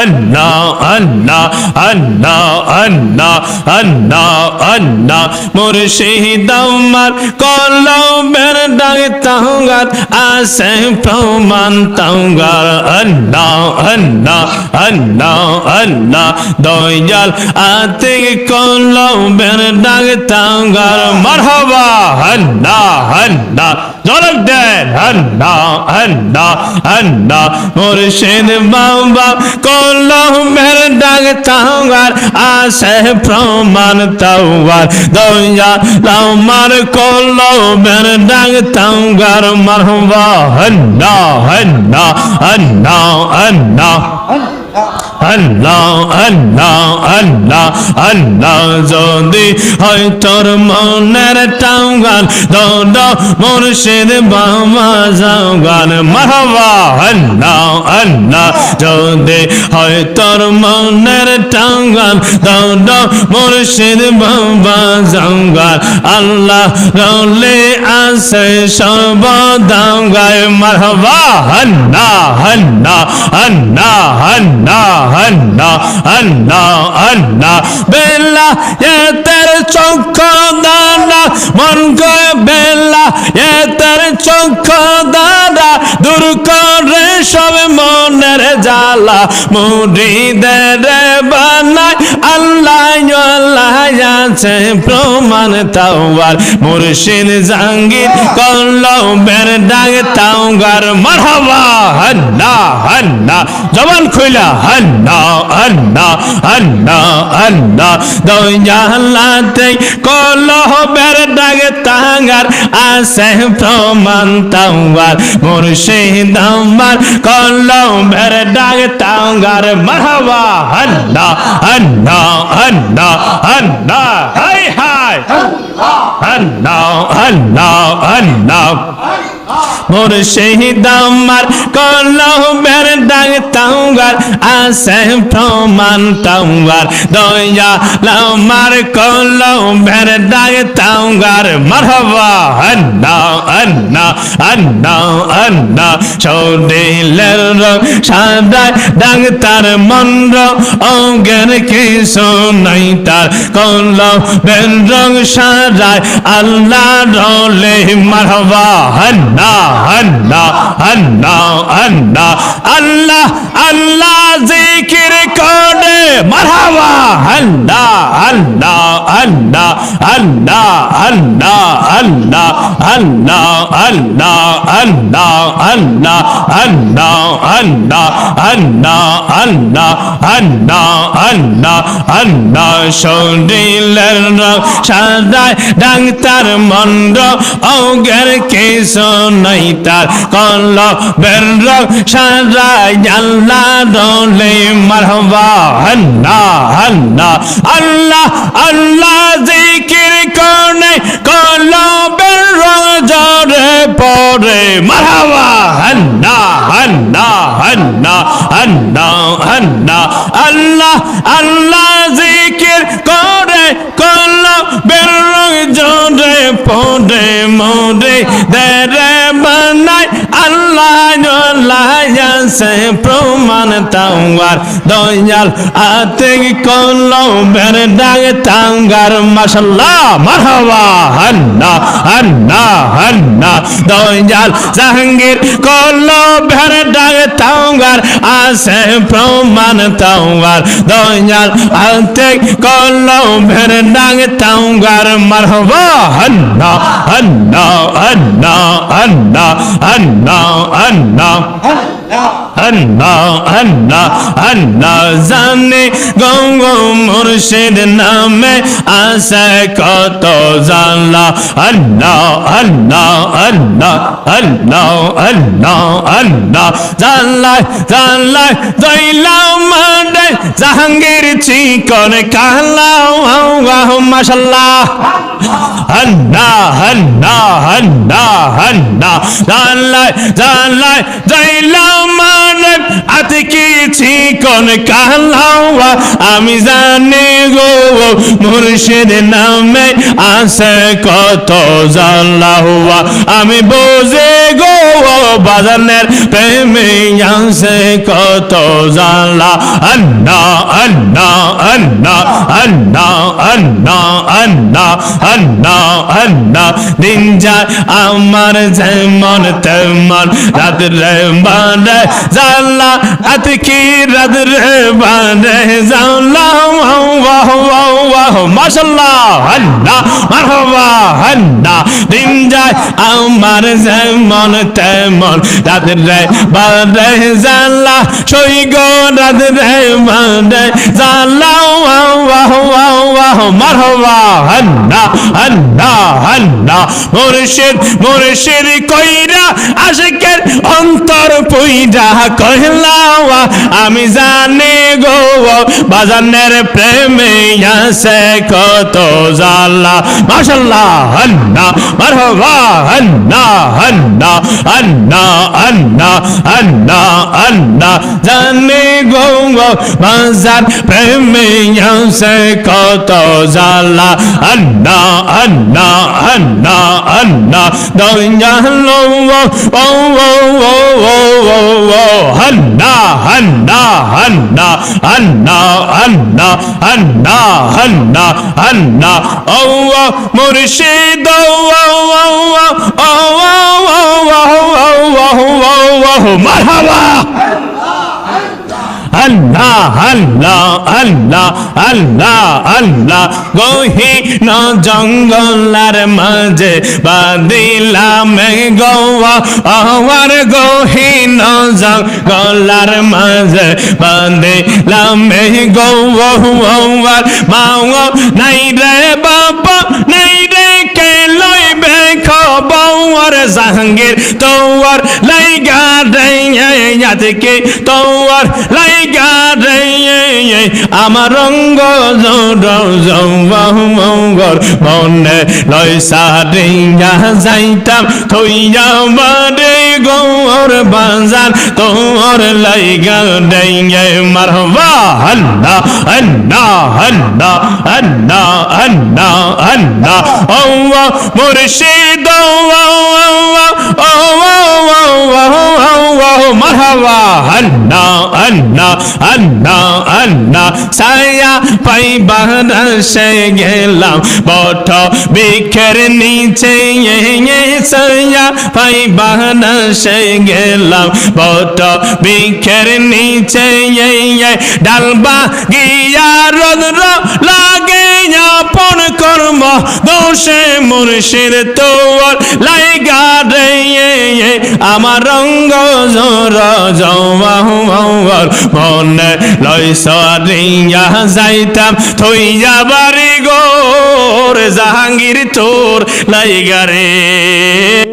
Allah Allah Allah Allah Allah Allah মুর্শিদ আমার কলমের ডাক তাওগার আছে প্রমাণ তাওগার Allah Allah Allah Allah Dayal আতে কলমের ডাক তাওগার মারহাবা Allah Allah জলক দেন Allah Allah Allah মুর্শিদ বাবা কলমের ডাক তাওগার আছে প্রমাণ তাওগার দয়াল আমার কলমের ডাক তাওগার মারহাবা Allah Allah Allah Allah Allah Allah Allah Allah যদি হয় তোর মনের টাওগান দৌড় মুর্শিদ বাবা যাওগান মারহাবা Allah Allah যদি হয় তোর মনের টাওগান দৌড় মুর্শিদ বাবা যাওগান আল্লাহ রলে আছে সর্বদাঙ্গায় মারহাবা Allah Allah Allah Allah Allah Allah Allah বেলা এতের চোখ দানা মন করে বেলা এতের চোখ দানা দূর করে সব মনের জ্বালা মুরিদের বানায় আল্লাহ আল্লাহ আছে প্রমাণ তাওয়ার মুর্শিদ জাহাঙ্গীর কলমের ডাক তাওগার মারহাবা Allah Allah জবান খুইলা Allah Allah Allah Allah দয়ালাতে কলমের ডাক তাওগার আছে প্রমাণ তাওয়ার মুর্শিদ আমার কলমের ডাক তাওগার মারহাবা Allah Allah Allah Allah high high Allah Allah Allah মুর্শিদ আমার কলমের ডাক তাওগার আছে প্রমাণ তাওগার দয়াল আমার কলমের ডাক তাওগার মারহাবা Allah Allah Allah Allah শরীরের রং সাদা ডাক তার মন অঙ্গের কিছু নাই তার কলমের রং সাদা আল্লাহ রলে মারহাবা Allah Allah Allah Allah Allah Allah জিকির করে মারহাবা Allah Allah Allah Allah Allah Allah Allah Allah Allah Allah Allah Allah Allah Allah Allah Allah Allah শরীরের রং সাদা ডাক্তার মন্দ অঙ্গের কিছু নাই তার কলমের রং সাদা আল্লাহ রলে মারহাবা Allah Allah Allah Allah জিকির করে কলমের রং জড়ে পড়ে মারহাবা Allah Allah Allah Allah Allah Allah Allah জিকির করে কলমের রং জড়ে পড়ে মোরে দেরে বানায় আল্লাহ আল্লাহ আছে প্রমাণ তাওয়ার দয়াল আতে কলমের ডাক তাওগার মাশাআল্লাহ মারহাবা Allah Allah Allah Dayal Jahangir কলমের ডাক তাওগার আছে প্রমাণ তাওয়ার দয়াল আতে কলমের ডাক তাওগার মারহাবা Allah Allah Allah Allah Allah Allah Allah Allah Allah জানে গো মুর্শিদ নামে আছে কত জানলা Allah Allah Allah Allah Allah Allah জানলা জানলা দইলাম মানে জাহাঙ্গীর চিকন কালাও মাশাআল্লাহ Allah Allah Allah Allah জানলা জানলা দইলাম মানে আতে কি চিকন কালাওয়া আমি জানি গো মুর্শিদ নামে আছে কত জালাওয়া আমি বুঝে গো বাজানের প্রেমে আছে কত জালা আল্লাহ আল্লাহ আল্লাহ আল্লাহ আল্লাহ আল্লাহ আল্লাহ আল্লাহ দিন যায় আমার যেমন তেমন রাত রে বাঁধে জালা রাত কি রাত রে বাঁধে জালা ওয়াহ ওয়াহ ওয়াহ মাশাআল্লাহ আল্লাহ মারহাবা আল্লাহ দিন যায় আমার যেমন তেমন রাত রে বাঁধে জালা সই গো রাত রে বাঁধে জালা ওয়াহ ওয়াহ ওয়াহ মারহাবা আল্লাহ আল্লাহ আল্লাহ মুর্শিদ মুর্শিদ কইরা আশিকের অন্তর পুইরা কইলা আমি জানি গো বাজানের প্রেমে আছে কত জালা মাশাআল্লাহ আল্লাহ মারহাবা আল্লাহ আল্লাহ আল্লাহ আল্লাহ আল্লাহ আল্লাহ জানি গো বাজার প্রেমে আছে কত জালা আল্লাহ আল্লাহ আল্লাহ আল্লাহ দয়া লো ও ও ও ও ও আল্লাহ আল্লাহ আল্লাহ আল্লাহ আল্লাহ আল্লাহ আল্লাহ আল্লাহ ও মুর্শিদ ও ও ও মারহাবা আল্লাহ আল্লাহ আল্লাহ আল্লাহ আল্লাহ গহীন জঙ্গলার মাঝে বাঁধিলাম গোয়া আমার গহীন জঙ্গলার মাঝে বাঁধিলাম গোয়ার মাও নাই রে বাবা নাই রে কে লইবে খবর জাহাঙ্গীর তোর লাইগা রে কে তোর লাইগা রে আমার রঙ্গ জঙ্গর মনে লয় সারিয়া যাইতাম থইয়া বারে গৌর বাজার তোর লাইগা রে মারহাবা আল্লাহ আল্লাহ আল্লাহ আল্লাহ আল্লাহ আল্লাহ ও মুর্শিদ মারহাবা আল্লাহ আল্লাহ আল্লাহ আল্লাহ ছায়া পাইবা সে গেলাম বট বৃক্ষের নিচে ছায়া পাইবা সে গেলাম বট বৃক্ষের নিচে ডালবা গিয়া রোদ্র লাগে আপন কর্ম দোষে মুর্শিদ তোর লাইগা রে আমার রঙ্গ জোর জওয়ার মনে লয় সারিয়া যাইতাম থইয়া বাড়ি গোর জাহাঙ্গীর তোর লাইগা রে